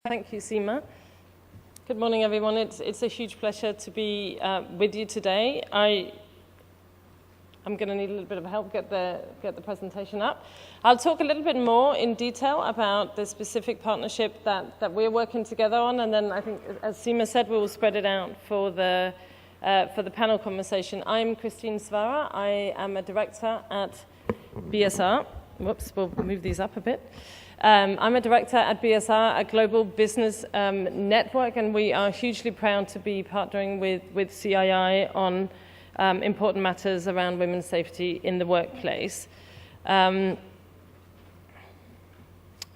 Thank you, Seema. Good morning, everyone. It's a huge pleasure to be with you today. I'm going to need a little bit of help get the presentation up. I'll talk a little bit more in detail about the specific partnership that we're working together on, and then I think, as Seema said, we will spread it out for the panel conversation. I'm Daa Svarer. I am a director at BSR. Whoops, we'll move these up a bit. I'm a director at BSR, a global business network, and we are hugely proud to be partnering with CII on important matters around women's safety in the workplace.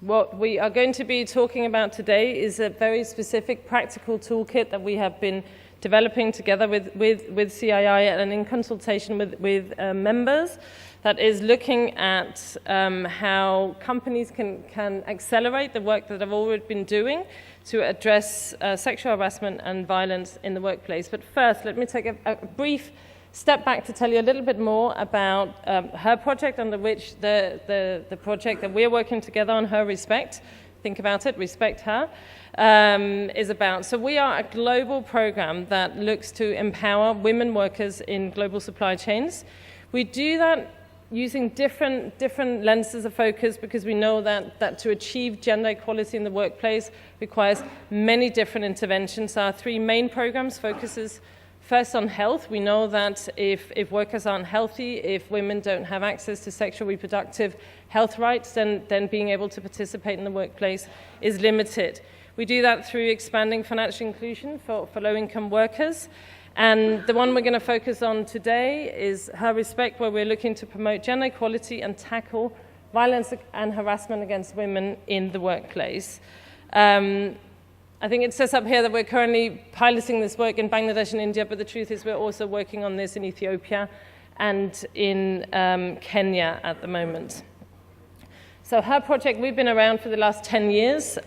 What we are going to be talking about today is a very specific practical toolkit that we have been developing together with CII and in consultation with members, that is looking at how companies can accelerate the work that they've already been doing to address sexual harassment and violence in the workplace. But first, let me take a brief step back to tell you a little bit more about HERproject, under which the project that we're working together on, HERrespect, think about it, respect her, is about. So we are a global program that looks to empower women workers in global supply chains. We do that using different lenses of focus, because we know that to achieve gender equality in the workplace requires many different interventions. Our three main programs focuses first on health. We know that if workers aren't healthy, if women don't have access to sexual reproductive health rights, then being able to participate in the workplace is limited. We do that through expanding financial inclusion for low-income workers. And the one we're going to focus on today is HERrespect, where we're looking to promote gender equality and tackle violence and harassment against women in the workplace. I think it says up here that we're currently piloting this work in Bangladesh and India, but the truth is we're also working on this in Ethiopia and in Kenya at the moment. So HERproject, we've been around for the last 10 years.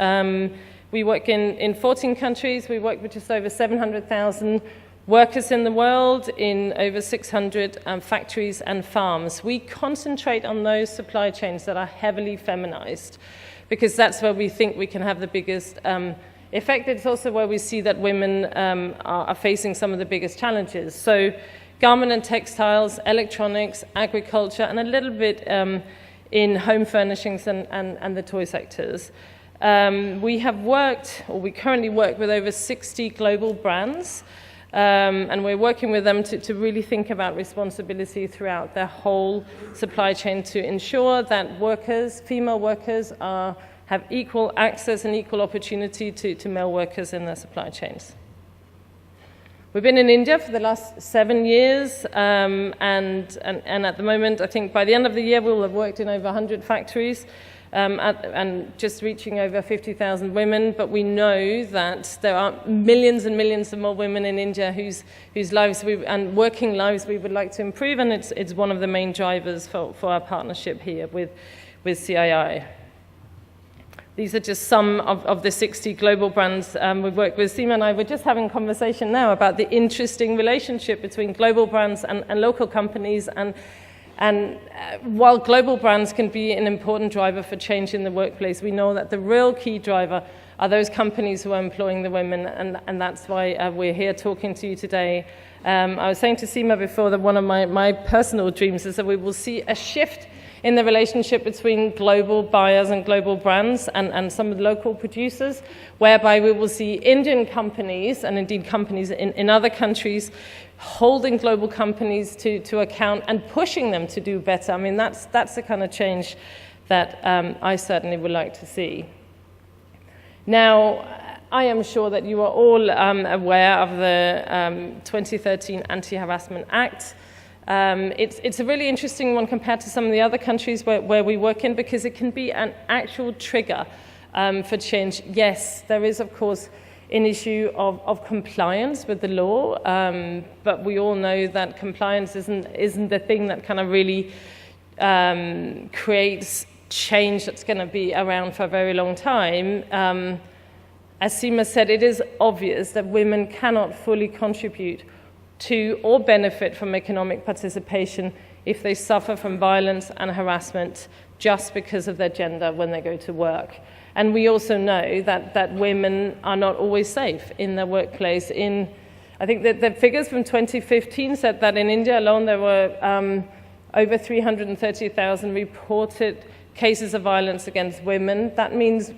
We work in 14 countries. We work with just over 700,000 workers in the world in over 600 factories and farms. We concentrate on those supply chains that are heavily feminized, because that's where we think we can have the biggest effect. It's also where we see that women are facing some of the biggest challenges. So garment and textiles, electronics, agriculture, and a little bit in home furnishings and the toy sectors. We currently work with over 60 global brands, and we're working with them to really think about responsibility throughout their whole supply chain to ensure that workers, female workers, have equal access and equal opportunity to male workers in their supply chains. We've been in India for the last 7 years, and at the moment, I think by the end of the year, we'll have worked in over 100 factories, and just reaching over 50,000 women. But we know that there are millions and millions of more women in India whose lives and working lives we would like to improve, and it's one of the main drivers for our partnership here with CII. These are just some of the 60 global brands we've worked with. Seema and I were just having a conversation now about the interesting relationship between global brands and local companies. And while global brands can be an important driver for change in the workplace, we know that the real key driver are those companies who are employing the women, and that's why we're here talking to you today. I was saying to Seema before that one of my personal dreams is that we will see a shift in the relationship between global buyers and global brands and some of the local producers, whereby we will see Indian companies, and indeed companies in other countries, holding global companies to account and pushing them to do better. I mean, that's the kind of change that I certainly would like to see. Now, I am sure that you are all aware of the 2013 Anti-Harassment Act. It's a really interesting one compared to some of the other countries where we work in, because it can be an actual trigger for change. Yes, there is, of course, an issue of compliance with the law, but we all know that compliance isn't the thing that kind of really creates change that's going to be around for a very long time. As Seema said, it is obvious that women cannot fully contribute to or benefit from economic participation if they suffer from violence and harassment just because of their gender when they go to work. And we also know that women are not always safe in their workplace. I think that the figures from 2015 said that in India alone there were over 330,000 reported cases of violence against women. That means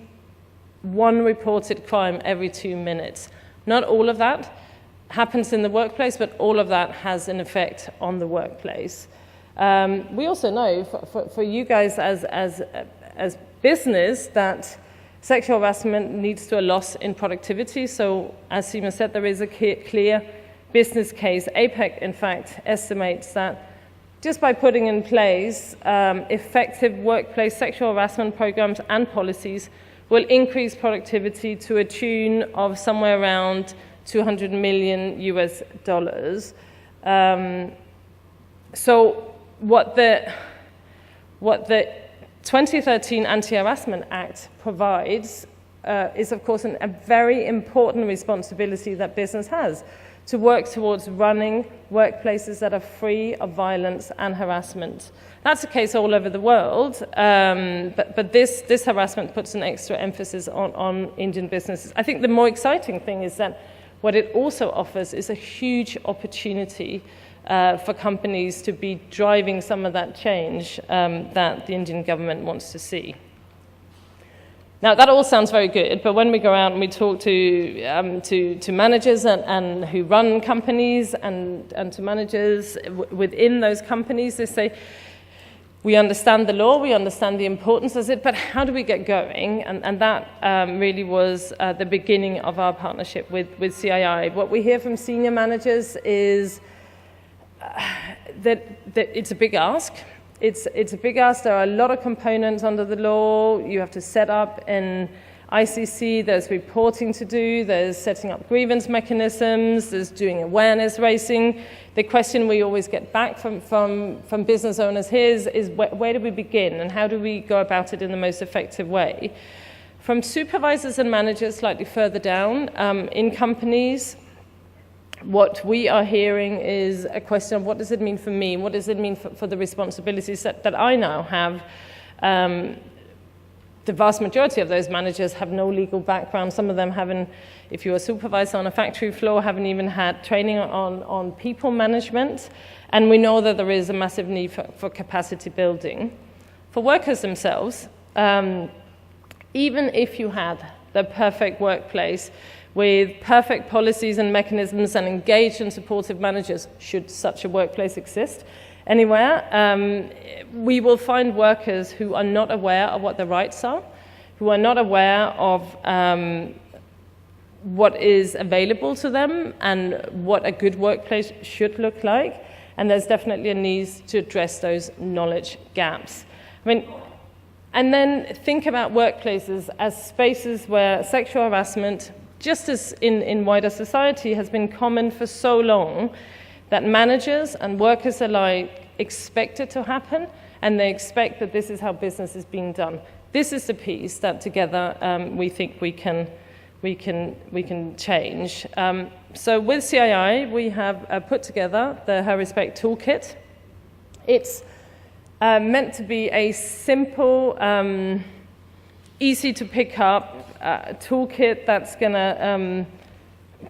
one reported crime every 2 minutes. Not all of that happens in the workplace, but all of that has an effect on the workplace. We also know for you guys as business that sexual harassment leads to a loss in productivity. So as Seema said, there is a clear business case. APEC, in fact, estimates that just by putting in place effective workplace sexual harassment programs and policies will increase productivity to a tune of somewhere around $200 million US. So what the 2013 Anti-Harassment Act provides is, of course, a very important responsibility that business has to work towards running workplaces that are free of violence and harassment. That's the case all over the world, but this harassment puts an extra emphasis on Indian businesses. I think the more exciting thing is that what it also offers is a huge opportunity for companies to be driving some of that change that the Indian government wants to see. Now, that all sounds very good, but when we go out and we talk to managers and who run companies and to managers within those companies, they say, we understand the law, we understand the importance of it, but how do we get going? And that really was the beginning of our partnership with CII. What we hear from senior managers is that it's a big ask. It's a big ask. There are a lot of components under the law. You have to set up an ICC. There's reporting to do. There's setting up grievance mechanisms. There's doing awareness raising. The question we always get back from business owners here is where do we begin and how do we go about it in the most effective way? From supervisors and managers slightly further down in companies, what we are hearing is a question of what does it mean for me? What does it mean for the responsibilities that I now have? The vast majority of those managers have no legal background. Some of them haven't, if you're a supervisor on a factory floor, haven't even had training on people management. And we know that there is a massive need for capacity building. For workers themselves, even if you had the perfect workplace with perfect policies and mechanisms and engaged and supportive managers, should such a workplace exist anywhere, we will find workers who are not aware of what their rights are, who are not aware of what is available to them and what a good workplace should look like. And there's definitely a need to address those knowledge gaps. I mean, and then think about workplaces as spaces where sexual harassment, just as in wider society, has been common for so long that managers and workers alike expect it to happen, and they expect that this is how business is being done. This is the piece that together we think we can change. So with CII, we have put together the HERproject Toolkit. It's meant to be a simple, easy to pick up toolkit that's going to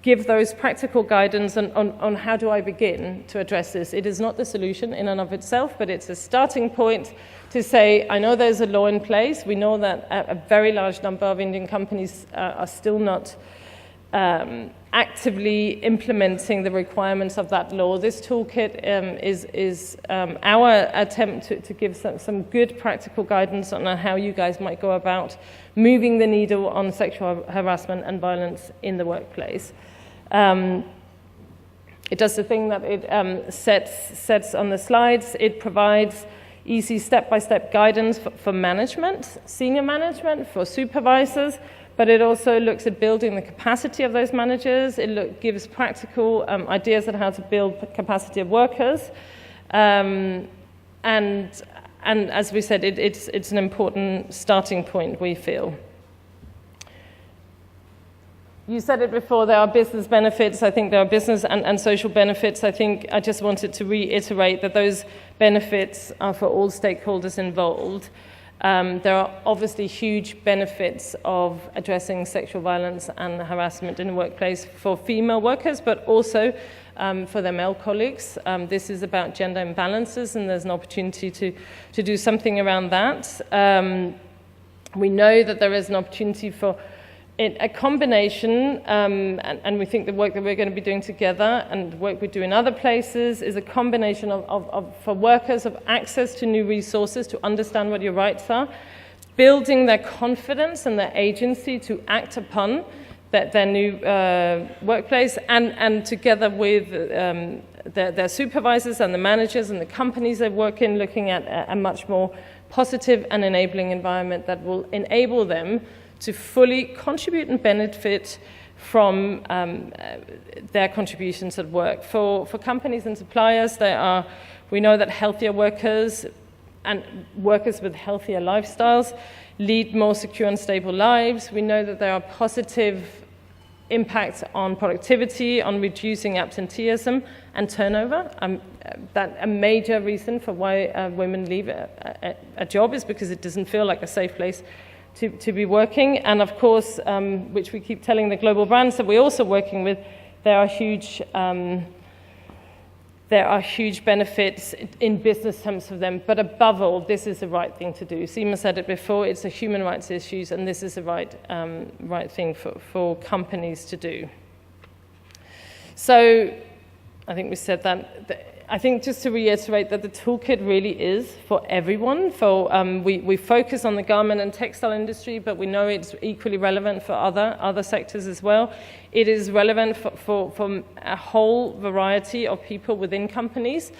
give those practical guidance on how do I begin to address this. It is not the solution in and of itself, but it's a starting point to say, I know there's a law in place. We know that a very large number of Indian companies are still not actively implementing the requirements of that law. This toolkit is our attempt to give some good practical guidance on how you guys might go about moving the needle on sexual harassment and violence in the workplace. It does the thing that it sets on the slides. It provides easy step-by-step guidance for management, senior management, for supervisors, but it also looks at building the capacity of those managers. It gives practical ideas on how to build capacity of workers. And as we said, it's an important starting point, we feel. You said it before, there are business benefits. I think there are business and social benefits. I think I just wanted to reiterate that those benefits are for all stakeholders involved. There are obviously huge benefits of addressing sexual violence and harassment in the workplace for female workers, but also for their male colleagues. This is about gender imbalances, and there's an opportunity to do something around that. We know that there is an opportunity for a combination, and we think the work that we're going to be doing together and the work we do in other places is a combination for workers of access to new resources to understand what your rights are, building their confidence and their agency to act upon their new workplace, and together with their supervisors and the managers and the companies they work in, looking at a much more positive and enabling environment that will enable them to fully contribute and benefit from their contributions at work. For companies and suppliers, we know that healthier workers and workers with healthier lifestyles lead more secure and stable lives. We know that there are positive impacts on productivity, on reducing absenteeism and turnover. That a major reason for why women leave a job is because it doesn't feel like a safe place to be working. And of course, which we keep telling the global brands that we're also working with, there are huge benefits in business terms for them. But above all, this is the right thing to do. Seema said it before, it's a human rights issues, and this is the right thing for companies to do. So I think we said that. I think just to reiterate that the toolkit really is for everyone. We focus on the garment and textile industry, but we know it's equally relevant for other sectors as well. It is relevant for a whole variety of people within companies,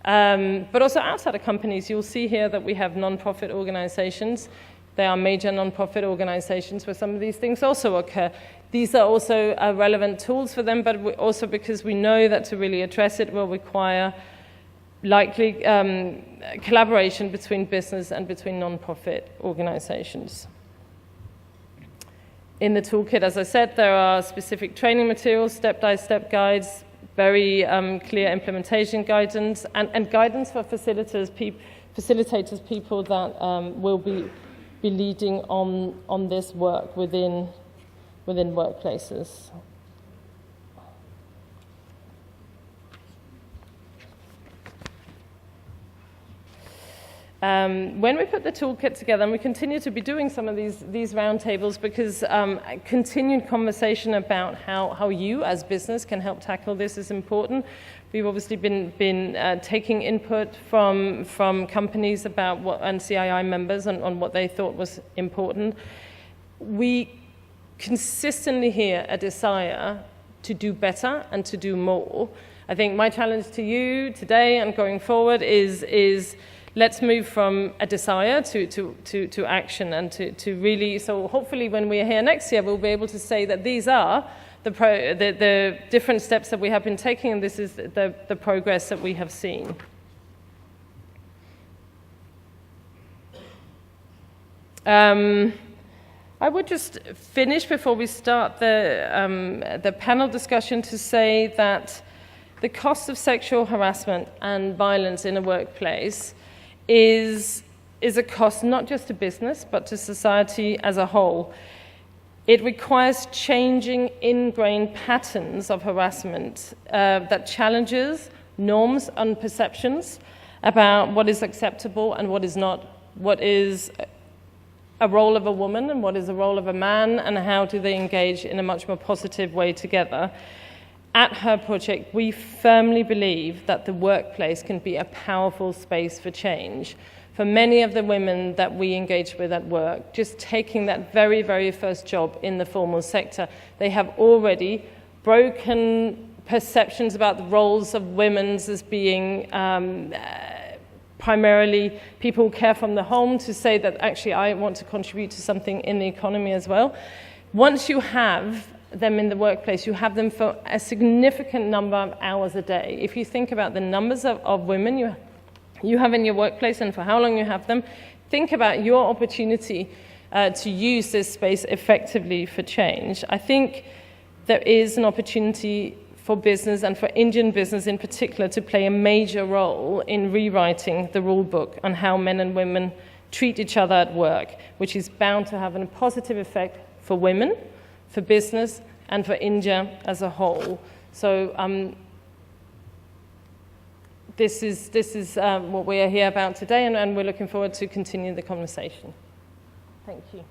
but also outside of companies. You'll see here that we have non-profit organizations. There are major non-profit organizations where some of these things also occur. These are also relevant tools for them, but also because we know that to really address it will require likely collaboration between business and between non-profit organizations. In the toolkit, as I said, there are specific training materials, step-by-step guides, very clear implementation guidance, and guidance for facilitators, people that will be leading on this work within workplaces. When we put the toolkit together, and we continue to be doing some of these roundtables because continued conversation about how you as business can help tackle this is important. We've obviously been taking input from companies about and CII members on what they thought was important. We consistently hear a desire to do better and to do more. I think my challenge to you today and going forward is let's move from a desire to action and to really, so hopefully when we're here next year, we'll be able to say that these are the different steps that we have been taking, and this is the progress that we have seen. I would just finish before we start the panel discussion to say that the cost of sexual harassment and violence in a workplace is a cost not just to business but to society as a whole. It requires changing ingrained patterns of harassment that challenges norms and perceptions about what is acceptable and what is not, what is a role of a woman and what is the role of a man, and how do they engage in a much more positive way together. At HERproject, we firmly believe that the workplace can be a powerful space for change. For many of the women that we engage with at work, just taking that very, very first job in the formal sector, they have already broken perceptions about the roles of women as being primarily people who care from the home, to say that actually I want to contribute to something in the economy as well. Once you have them in the workplace, you have them for a significant number of hours a day. If you think about the numbers of women you have in your workplace and for how long you have them, think about your opportunity to use this space effectively for change. I think there is an opportunity for business, and for Indian business in particular, to play a major role in rewriting the rule book on how men and women treat each other at work, which is bound to have a positive effect for women, for business, and for India as a whole. So this is what we are here about today, and we're looking forward to continue the conversation. Thank you.